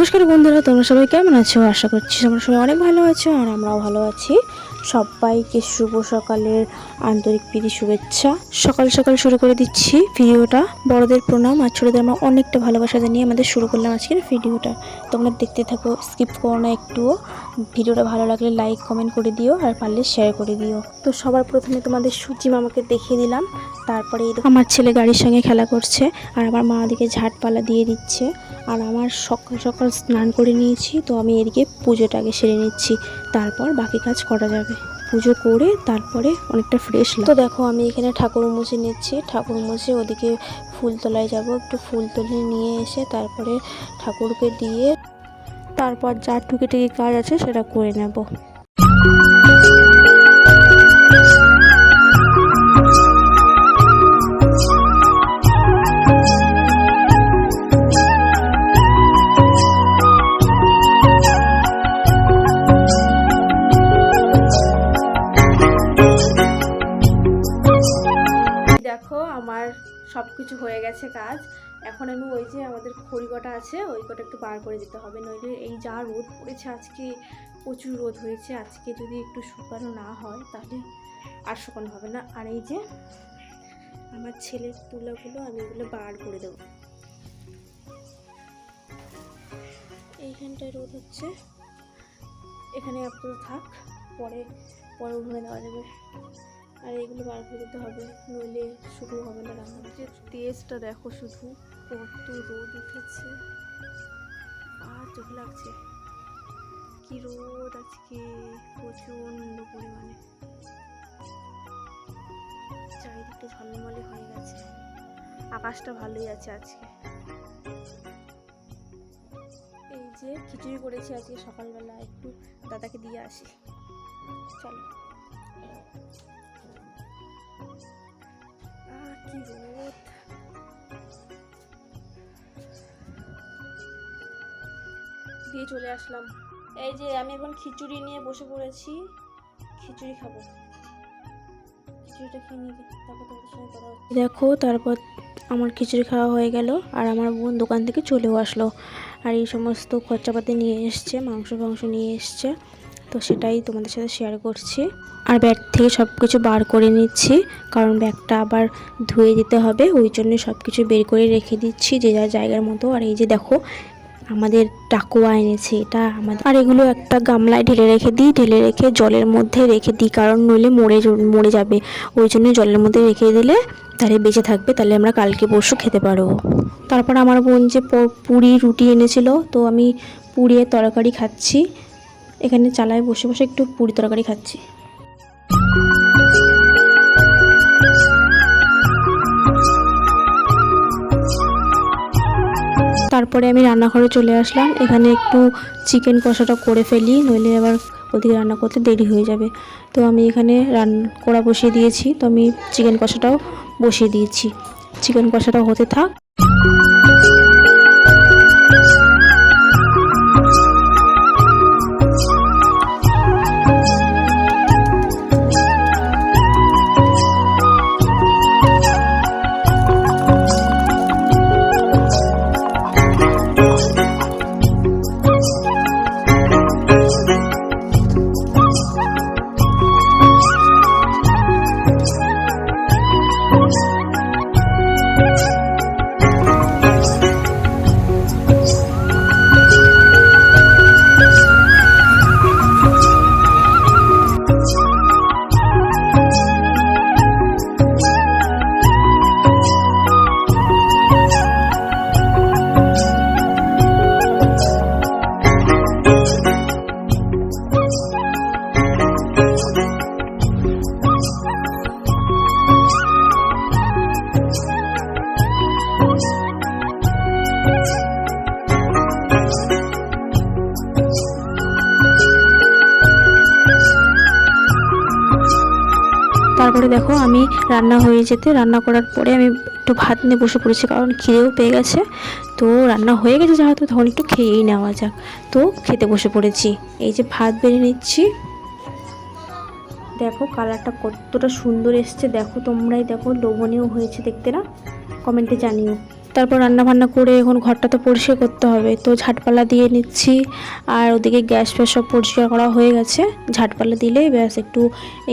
নমস্কার বন্ধুরা, তোমরা সবাই কেমন আছো? আশা করছি তোমরা সবাই অনেক ভালো আছো আর আমরাও ভালো আছি। সবাইকে শুভ সকালের আন্তরিক প্রীতি শুভেচ্ছা। সকাল সকাল শুরু করে দিচ্ছি ভিডিওটা। বড়দের প্রণাম আর ছোটদের আমরা অনেকটা ভালোবাসা জানিয়ে আমাদের শুরু করলাম আজকের ভিডিওটা। তোমরা দেখতে থাকো, স্কিপ করো না একটুও। ভিডিওটা ভালো লাগলে লাইক কমেন্ট করে দিও আর পারলে শেয়ার করে দিও। তো সবার প্রথমে তোমাদের সূর্যি মামাকে দেখিয়ে দিলাম। তারপরে আমার ছেলে গাড়ির সঙ্গে খেলা করছে আর আমার মা দিকে ঝাটপালা দিয়ে দিচ্ছে। আর আমার সকাল সকাল স্নান করে নিয়েছি, তো আমি এদিকে পুজোটাকে সেরে নিচ্ছি, তারপর বাকি কাজ করা যাবে। পুজো করে তারপরে অনেকটা ফ্রেশ লাগে। তো দেখো আমি এখানে ঠাকুর মুছে নিচ্ছি। ঠাকুর মুছে ওদিকে ফুলতলায় যাব, একটু ফুল তুলে নিয়ে এসে তারপরে ঠাকুরকে দিয়ে তারপর যা টুকিটাকি কাজ আছে সেটা করে নেব। দেখো আমার সব কিছু হয়ে গেছে কাজ। এখন আমি ওই যে আমাদের খড়ি কটা আছে ওই কটা একটু বার করে দিতে হবে, নইলে এই যা রোদ পড়েছে আজকে, প্রচুর রোদ হয়েছে আজকে, যদি একটু শুকানো না হয় তাহলে আর শুকানো হবে না। আর এই যে আমার ছেলের তুলাগুলো আমি এগুলো বার করে দেবো। এইখানটায় রোদ হচ্ছে, এখানে আপাতত থাক, পরে পরে উঠে দেওয়া যাবে। আর এগুলো বার করে দিতে হবে, নইলে শুকনো হবে না রান্না। যে তেজটা দেখো, শুধু কত রোদ উঠেছে আর চোখ লাগছে। কি রোদ আজকে, প্রচণ্ড পরিমাণে। চারিদিকটা ঝলমলে হয়ে গেছে, আকাশটা ভালোই আছে আজকে। এই যে খিচুড়ি করেছি আজকে সকালবেলা, একটু দাদাকে দিয়ে আসি, চলো। কি রোদ, দিয়ে চলে আসলাম। এই যে আমি এখন খিচুড়ি নিয়ে বসে পড়েছি, খিচুড়ি খাবো। খিচুড়িটা খেয়ে নিয়ে তারপর তোমাদের সঙ্গে কথা হচ্ছে। দেখো তারপর আমার খিচুড়ি খাওয়া হয়ে গেল আর আমার বোন দোকান থেকে চলেও আসলো আর এই সমস্ত খরচাপাতি নিয়ে এসছে, মাংস নিয়ে এসছে, তো সেটাই তোমাদের সাথে শেয়ার করছি। আর ব্যাগ থেকে সব কিছু বার করে নিচ্ছি, কারণ ব্যাগটা আবার ধুয়ে দিতে হবে, ওই জন্য সব কিছু বের করে রেখে দিচ্ছি যে যার জায়গার মতো। আর এই যে দেখো আমাদের টাকুয়া এনেছে, এটা আমাদের। আর এগুলো একটা গামলায় ঢেলে রেখে জলের মধ্যে রেখে দিই, কারণ নইলে মরে যাবে, ওই জন্য জলের মধ্যে রেখে দিলে তাহলে বেঁচে থাকবে, তাহলে আমরা কালকে পরশু খেতে পারবো। তারপর আমার বোন যে পুরি রুটি এনেছিল, তো আমি পুরি তরকারি খাচ্ছি, এখানে চালায় বসে বসে একটু পুরি তরকারি খাচ্ছি। তারপরে আমি রান্নাঘরে চলে আসলাম, এখানে একটু চিকেন কষাটা করে ফেলি, নইলে আবার ওদিকে রান্না করতে দেরি হয়ে যাবে। তো আমি এখানে কড়া বসিয়ে দিয়েছি, তো আমি চিকেন কষাটাও বসিয়ে দিয়েছি, চিকেন কষাটা হতে থাক। তারপরে দেখো আমি রান্না হয়ে যেতে, রান্না করার পরে আমি একটু ভাত নিয়ে বসে পড়েছি, কারণ খিদেও পেয়ে গেছে। তো রান্না হয়ে গেছে যেহেতু, তখন একটু খেয়েই নেওয়া যাক, তো খেতে বসে পড়েছি। এই যে ভাত বেড়ে নিচ্ছি, দেখো কালারটা কতটা সুন্দর এসছে, দেখো তোমরাই দেখো, লোভনীয় হয়েছে দেখতে না? কমেন্টে জানিও। তারপর রান্না বান্না করে এখন ঘরটা তো পরিষ্কার করতে হবে, তো ঝাঁটপালা দিয়ে নিচ্ছি। আর ওদিকে গ্যাস ফ্যাস সব পরিষ্কার করা হয়ে গেছে, ঝাঁটপালা দিলেই ব্যাস একটু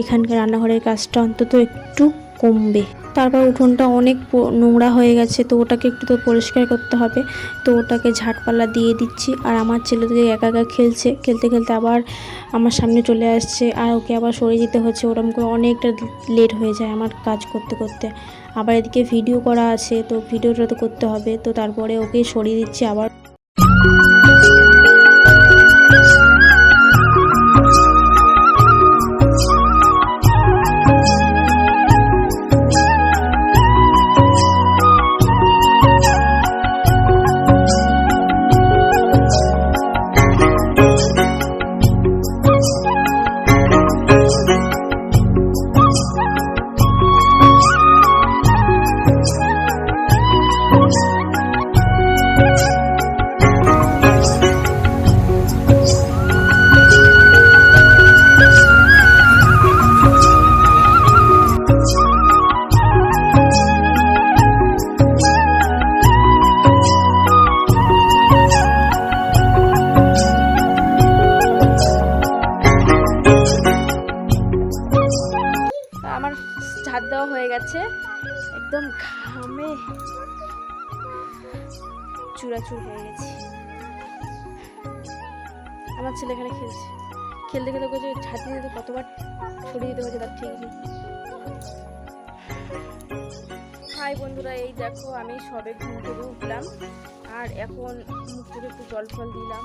এখানকার রান্নাঘরের কাজটা অন্তত একটু কমবে। তারপর উঠোনটা অনেক নোংরা হয়ে গেছে, তো ওটাকে একটু তো পরিষ্কার করতে হবে, তো ওটাকে ঝাঁটপালা দিয়ে দিচ্ছি। আর আমার ছেলে তো একা একা খেলছে, খেলতে খেলতে আবার আমার সামনে চলে আসছে, আর ওকে আবার সরিয়ে দিতে হচ্ছে। ওরকম করে অনেকটা লেট হয়ে যায় আমার কাজ করতে করতে। আবার এদিকে ভিডিও করা আছে, তো ভিডিওটা তো করতে হবে, তো তারপরে ওকে সরিয়ে দিচ্ছি আবার। আমার ঝাঁট দেওয়া হয়ে গেছে, একদম ঘামে চূড়াচুর হয়ে গেছে। আমার ছেলে এখানে খেলছে, খেলতে খেলতে যে ঝাঁটি দিতে কতবার ছড়িয়ে দিতে হচ্ছে তার ঠিক নেই। হাই বন্ধুরা, এই দেখো আমি সবে ঘুম থেকে উঠলাম, আর এখন মুখ থেকে একটু জল ফল দিলাম,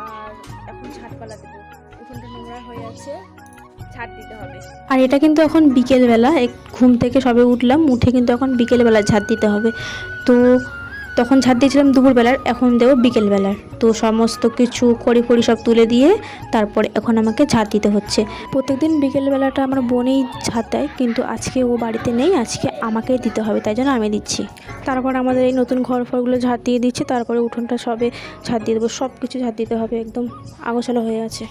আর এখন ঝাঁটপালা দেবো। উঠোনটা নোংরা হয়ে আছে, ঝাঁট দিতে হবে। আর এটা কিন্তু এখন বিকেলবেলা, ঘুম থেকে সবে উঠলাম, উঠে কিন্তু এখন বিকেলবেলা ঝাঁট দিতে হবে। তো তখন ঝাঁট দিয়েছিলাম দুপুরবেলার, এখন দেবো বিকেলবেলার। তো সমস্ত কিছু খড়ি সব তুলে দিয়ে তারপরে এখন আমাকে ঝাঁট দিতে হচ্ছে। প্রত্যেকদিন বিকেলবেলাটা আমার বোনেই ঝাঁট দেয়, কিন্তু আজকে ও বাড়িতে নেই, আজকে আমাকেই দিতে হবে, তাই জন্য আমি দিচ্ছি। তারপর আমাদের এই নতুন ঘর ফরগুলো ঝাঁট দিয়ে দিচ্ছি, তারপরে উঠোনটা সবে ঝাঁট দিয়ে দেবো। সব কিছু ঝাঁট দিতে হবে, একদম আগোছালো হয়ে আছে।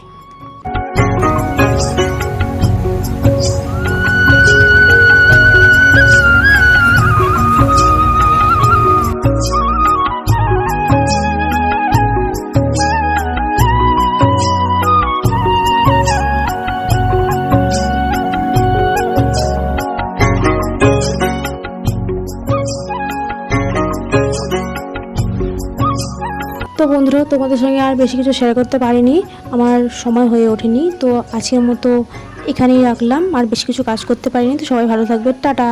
তো বন্ধুরা, তোমাদের সঙ্গে আর বেশি কিছু শেয়ার করতে পারিনি, আমার সময় হয়ে ওঠেনি। তো আজকের মতো এখানেই রাখলাম, আর বেশি কিছু কাজ করতে পারিনি। তো সবাই ভালো থাকবে, টাটা।